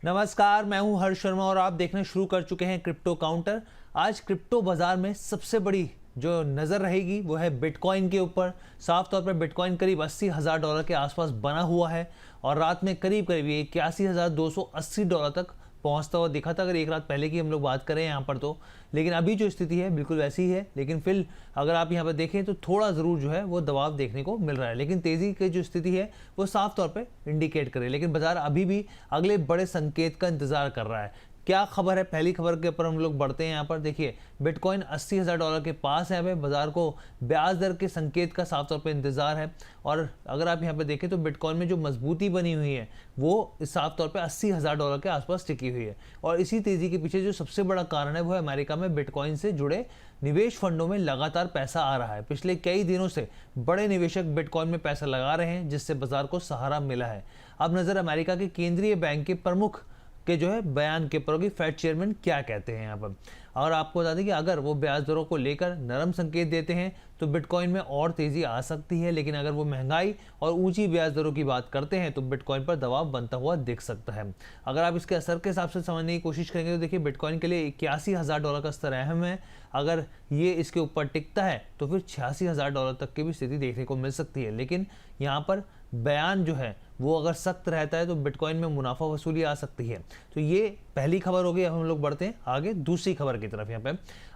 नमस्कार, मैं हूं हर्ष शर्मा और आप देखना शुरू कर चुके हैं क्रिप्टो काउंटर। आज क्रिप्टो बाजार में सबसे बड़ी जो नज़र रहेगी वो है बिटकॉइन के ऊपर। साफ तौर पर बिटकॉइन करीब $80,000 के आसपास बना हुआ है और रात में करीब करीब $81,280 तक पहुंचता हुआ दिखा था, अगर एक रात पहले की हम लोग बात करें यहाँ पर तो। लेकिन अभी जो स्थिति है बिल्कुल वैसी ही है, लेकिन फिर अगर आप यहाँ पर देखें तो थोड़ा ज़रूर जो है वो दबाव देखने को मिल रहा है, लेकिन तेज़ी की जो स्थिति है वो साफ तौर पे इंडिकेट करे। लेकिन बाजार अभी भी अगले बड़े संकेत का इंतजार कर रहा है। क्या खबर है, पहली खबर के ऊपर हम लोग बढ़ते हैं। यहाँ पर देखिए बिटकॉइन $80,000 के पास है। यहाँ पे बाजार को ब्याज दर के संकेत का साफ तौर पे इंतजार है और अगर आप यहाँ पे देखें तो बिटकॉइन में जो मजबूती बनी हुई है वो साफ तौर पे $80,000 के आसपास टिकी हुई है। और इसी तेजी के पीछे जो सबसे बड़ा कारण है वो है अमेरिका में बिटकॉइन से जुड़े निवेश फंडों में लगातार पैसा आ रहा है। पिछले कई दिनों से बड़े निवेशक बिटकॉइन में पैसा लगा रहे हैं, जिससे बाजार को सहारा मिला है। अब नजर अमेरिका के केंद्रीय बैंक के प्रमुख के जो है बयान के ऊपर, फेड चेयरमैन क्या कहते हैं यहाँ पर। और आपको बता दें कि अगर वो ब्याज दरों को लेकर नरम संकेत देते हैं तो बिटकॉइन में और तेजी आ सकती है, लेकिन अगर वो महंगाई और ऊंची ब्याज दरों की बात करते हैं तो बिटकॉइन पर दबाव बनता हुआ दिख सकता है। अगर आप इसके असर के हिसाब से समझने की कोशिश करेंगे तो देखिए बिटकॉइन के लिए $81,000 का स्तर अहम है। अगर ये इसके ऊपर टिकता है तो फिर $86,000 तक की भी स्थिति देखने को मिल सकती है। लेकिन यहाँ पर बयान जो है वो अगर सख्त रहता है तो बिटकॉइन में मुनाफा वसूली आ सकती है। तो ये पहली खबर हो गई। अब हम लोग बढ़ते हैं आगे दूसरी खबर की तरफ। यहाँ पे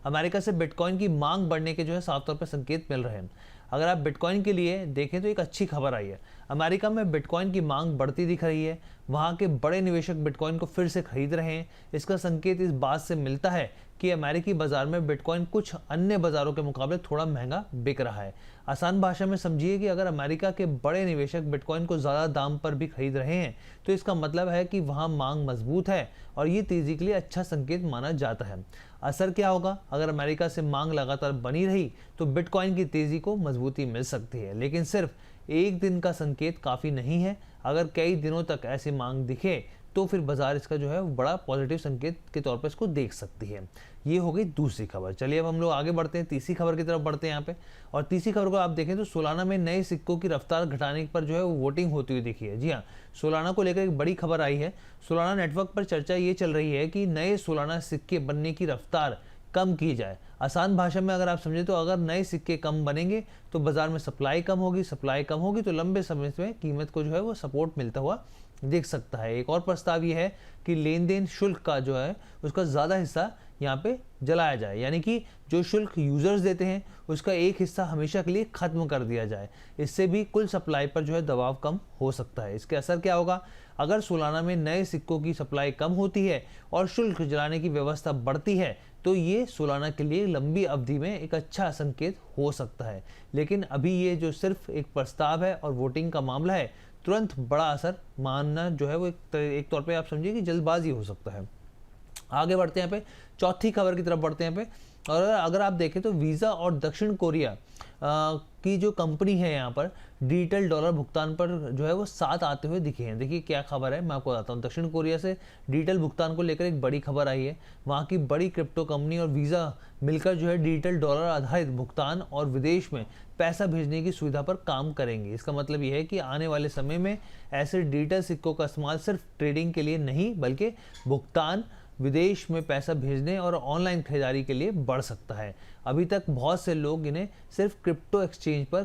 अमेरिका से बिटकॉइन की मांग बढ़ने के जो है साफ तौर पर संकेत मिल रहे हैं। अगर आप बिटकॉइन के लिए देखें तो एक अच्छी खबर आई है। अमेरिका में बिटकॉइन की मांग बढ़ती दिख रही है। वहाँ के बड़े निवेशक बिटकॉइन को फिर से खरीद रहे हैं। इसका संकेत इस बात से मिलता है कि अमेरिकी बाजार में बिटकॉइन कुछ अन्य बाजारों के मुकाबले थोड़ा महंगा बिक रहा है। आसान भाषा में समझिए कि अगर अमेरिका के बड़े निवेशक बिटकॉइन को ज़्यादा दाम पर भी खरीद रहे हैं तो इसका मतलब है कि वहाँ मांग मजबूत है और ये तेज़ी के लिए अच्छा संकेत माना जाता है। असर क्या होगा, अगर अमेरिका से मांग लगातार बनी रही तो बिटकॉइन की तेज़ी को मजबूती मिल सकती है, लेकिन सिर्फ एक दिन का संकेत काफ़ी नहीं है। अगर कई दिनों तक ऐसी मांग दिखे तो फिर बाजार इसका जो है बड़ा पॉजिटिव संकेत के तौर पर इसको देख सकती है। ये हो गई दूसरी खबर। चलिए अब हम लोग आगे बढ़ते हैं, तीसरी खबर की तरफ बढ़ते हैं यहाँ पे। और तीसरी खबर को आप देखें तो सोलाना में नए सिक्कों की रफ्तार घटाने पर जो है वो वोटिंग होती हुई दिखी है। जी हाँ, सोलाना को लेकर एक बड़ी खबर आई है। सोलाना नेटवर्क पर चर्चा ये चल रही है कि नए सोलाना सिक्के बनने की रफ्तार कम की जाए। आसान भाषा में अगर आप समझे तो अगर नए सिक्के कम बनेंगे तो बाजार में सप्लाई कम होगी, सप्लाई कम होगी तो लंबे समय में कीमत को जो है वो सपोर्ट मिलता हुआ देख सकता है। एक और प्रस्ताव ये है कि लेन देन शुल्क का जो है उसका ज़्यादा हिस्सा यहाँ पे जलाया जाए, यानी कि जो शुल्क यूजर्स देते हैं उसका एक हिस्सा हमेशा के लिए खत्म कर दिया जाए। इससे भी कुल सप्लाई पर जो है दबाव कम हो सकता है। इसके असर क्या होगा, अगर सोलाना में नए सिक्कों की सप्लाई कम होती है और शुल्क जलाने की व्यवस्था बढ़ती है तो ये सोलाना के लिए लंबी अवधि में एक अच्छा संकेत हो सकता है। लेकिन अभी ये जो सिर्फ एक प्रस्ताव है और वोटिंग का मामला है, तुरंत बड़ा असर मानना जो है वो एक तौर पे आप समझिए कि जल्दबाजी हो सकता है। आगे बढ़ते हैं यहाँ पे, चौथी खबर की तरफ बढ़ते हैं यहाँ पे। और अगर आप देखें तो वीज़ा और दक्षिण कोरिया की जो कंपनी है यहाँ पर डिजिटल डॉलर भुगतान पर जो है वो साथ आते हुए दिखे हैं। देखिए क्या खबर है, मैं आपको बताता हूँ। दक्षिण कोरिया से डिजिटल भुगतान को लेकर एक बड़ी खबर आई है। वहाँ की बड़ी क्रिप्टो कंपनी और वीज़ा मिलकर जो है डिजिटल डॉलर आधारित भुगतान और विदेश में पैसा भेजने की सुविधा पर काम करेंगे। इसका मतलब यह है कि आने वाले समय में ऐसे डिजिटल सिक्कों का इस्तेमाल सिर्फ ट्रेडिंग के लिए नहीं बल्कि भुगतान, विदेश में पैसा भेजने और ऑनलाइन खरीदारी के लिए बढ़ सकता है। अभी तक बहुत से लोग इन्हें सिर्फ क्रिप्टो एक्सचेंज पर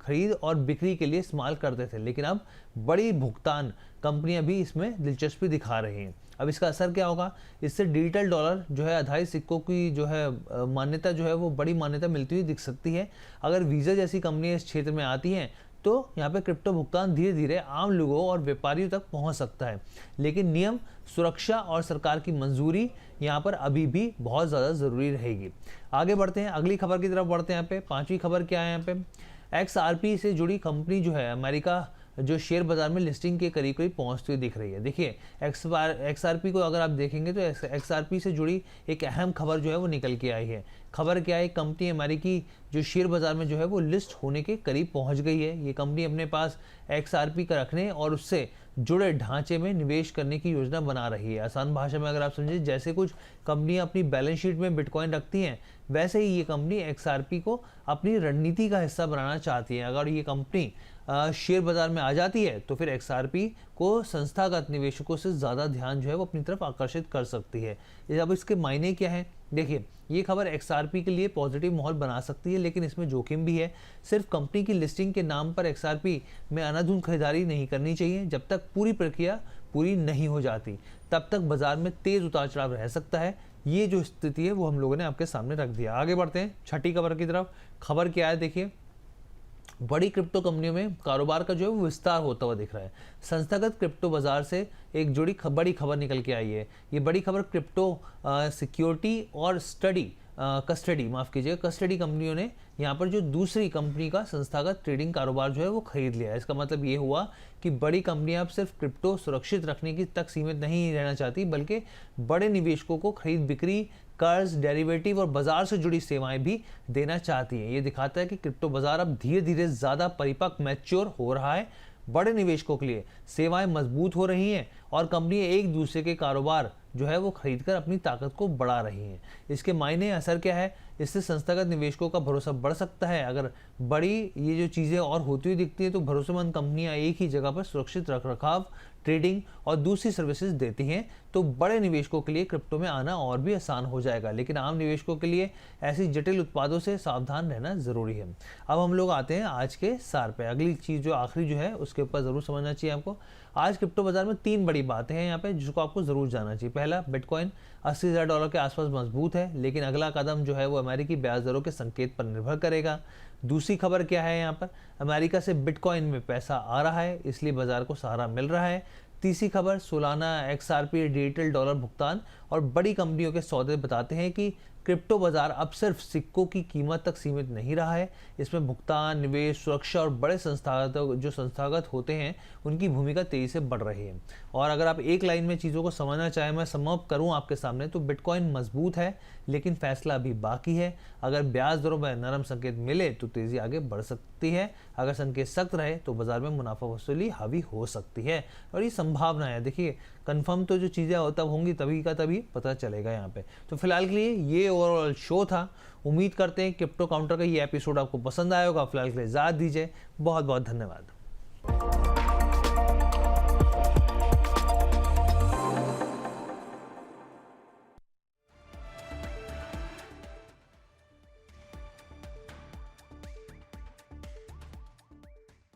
खरीद और बिक्री के लिए इस्तेमाल करते थे, लेकिन अब बड़ी भुगतान कंपनियां भी इसमें दिलचस्पी दिखा रही हैं। अब इसका असर क्या होगा, इससे डिजिटल डॉलर जो है आधारित सिक्कों की जो है मान्यता जो है वो बड़ी मान्यता मिलती हुई दिख सकती है। अगर वीज़ा जैसी कंपनियां इस क्षेत्र में आती हैं तो यहाँ पे क्रिप्टो भुगतान धीरे धीरे आम लोगों और व्यापारियों तक पहुँच सकता है, लेकिन नियम, सुरक्षा और सरकार की मंजूरी यहाँ पर अभी भी बहुत ज़्यादा ज़रूरी रहेगी। आगे बढ़ते हैं, अगली खबर की तरफ बढ़ते हैं। यहाँ पे पांचवी खबर क्या है, यहाँ पे XRP से जुड़ी कंपनी जो है अमेरिका जो शेयर बाजार में लिस्टिंग के करीब करीब पहुंचती हुई दिख रही है। देखिए XRP को अगर आप देखेंगे तो XRP से जुड़ी एक अहम खबर जो है वो निकल के आई है। खबर क्या है, कंपनी अमेरिकी जो शेयर बाजार में जो है वो लिस्ट होने के करीब पहुंच गई है। ये कंपनी अपने पास XRP का रखने और उससे जुड़े ढांचे में निवेश करने की योजना बना रही है। आसान भाषा में अगर आप समझें, जैसे कुछ कंपनियां अपनी बैलेंस शीट में बिटकॉइन रखती हैं, वैसे ही ये कंपनी XRP को अपनी रणनीति का हिस्सा बनाना चाहती है। अगर ये कंपनी शेयर बाजार में आ जाती है तो फिर XRP को संस्थागत निवेशकों से ज़्यादा ध्यान जो है वो अपनी तरफ आकर्षित कर सकती है। अब इसके मायने क्या है, देखिए ये खबर XRP के लिए पॉजिटिव माहौल बना सकती है, लेकिन इसमें जोखिम भी है। सिर्फ कंपनी की लिस्टिंग के नाम पर XRP में अंधाधुंध खरीदारी नहीं करनी चाहिए। जब तक पूरी प्रक्रिया पूरी नहीं हो जाती तब तक बाजार में तेज उतार चढ़ाव रह सकता है। ये जो स्थिति है वो हम लोगों ने आपके सामने रख दिया। आगे बढ़ते हैं छठी खबर की तरफ। खबर क्या है, देखिए बड़ी क्रिप्टो कंपनियों में कारोबार का जो है वो विस्तार होता हुआ दिख रहा है। संस्थागत क्रिप्टो बाजार से एक जुड़ी बड़ी खबर निकल के आई है। ये बड़ी खबर क्रिप्टो सिक्योरिटी और कस्टडी कंपनियों ने यहाँ पर जो दूसरी कंपनी का संस्थागत ट्रेडिंग कारोबार जो है वो खरीद लिया है। इसका मतलब ये हुआ कि बड़ी कंपनियां अब सिर्फ क्रिप्टो सुरक्षित रखने की तक सीमित नहीं रहना चाहती, बल्कि बड़े निवेशकों को खरीद बिक्री, कर्ज, डेरिवेटिव और बाजार से जुड़ी सेवाएं भी देना चाहती है। ये दिखाता है कि क्रिप्टो बाजार अब धीरे धीरे ज़्यादा परिपक्व, मैच्योर हो रहा है। बड़े निवेशकों के लिए सेवाएं मजबूत हो रही हैं और कंपनियां एक दूसरे के कारोबार जो है वो खरीदकर अपनी ताकत को बढ़ा रही हैं। इसके मायने असर क्या है, इससे संस्थागत निवेशकों का भरोसा बढ़ सकता है। अगर बड़ी ये जो चीज़ें और होती हुई दिखती हैं तो भरोसेमंद कंपनियां एक ही जगह पर सुरक्षित रखरखाव, ट्रेडिंग और दूसरी सर्विसेज देती हैं तो बड़े निवेशकों के लिए क्रिप्टो में आना और भी आसान हो जाएगा। लेकिन आम निवेशकों के लिए ऐसी जटिल उत्पादों से सावधान रहना ज़रूरी है। अब हम लोग आते हैं आज के सार पे। अगली चीज़ जो आखिरी जो है उसके ऊपर ज़रूर समझना चाहिए आपको। आज क्रिप्टो बाजार में 3 बड़ी बातें हैं यहाँ पे जिसको आपको ज़रूर जानना चाहिए। पहला, बिटकॉइन $80,000 के आसपास मजबूत है, लेकिन अगला कदम जो है वो अमेरिकी ब्याज दरों के संकेत पर निर्भर करेगा। दूसरी खबर क्या है, यहाँ पर अमेरिका से बिटकॉइन में पैसा आ रहा है, इसलिए बाजार को सहारा मिल रहा है। तीसरी खबर, सालाना XRP डिजिटल डॉलर भुगतान और बड़ी कंपनियों के सौदे बताते हैं कि क्रिप्टो बाजार अब सिर्फ सिक्कों की कीमत तक सीमित नहीं रहा है। इसमें भुगतान, निवेश, सुरक्षा और बड़े संस्थागत होते हैं उनकी भूमिका तेजी से बढ़ रही है। और अगर आप एक लाइन में चीज़ों को समझना चाहें, मैं समअप करूं आपके सामने, तो बिटकॉइन मजबूत है लेकिन फैसला अभी बाकी है। अगर ब्याज दरों में नरम संकेत मिले तो तेज़ी आगे बढ़ सकती है, अगर संकेत सख्त रहे तो बाजार में मुनाफा वसूली हावी हो सकती है। और ये संभावना है, देखिए कंफर्म तो जो चीज़ें तब होंगी तभी का तभी पता चलेगा यहाँ पे। तो फिलहाल के लिए ये ओवरऑल शो था। उम्मीद करते हैं क्रिप्टो काउंटर का ये एपिसोड आपको पसंद आया होगा। फिलहाल के लिए इजाज़त दीजिए, बहुत बहुत धन्यवाद।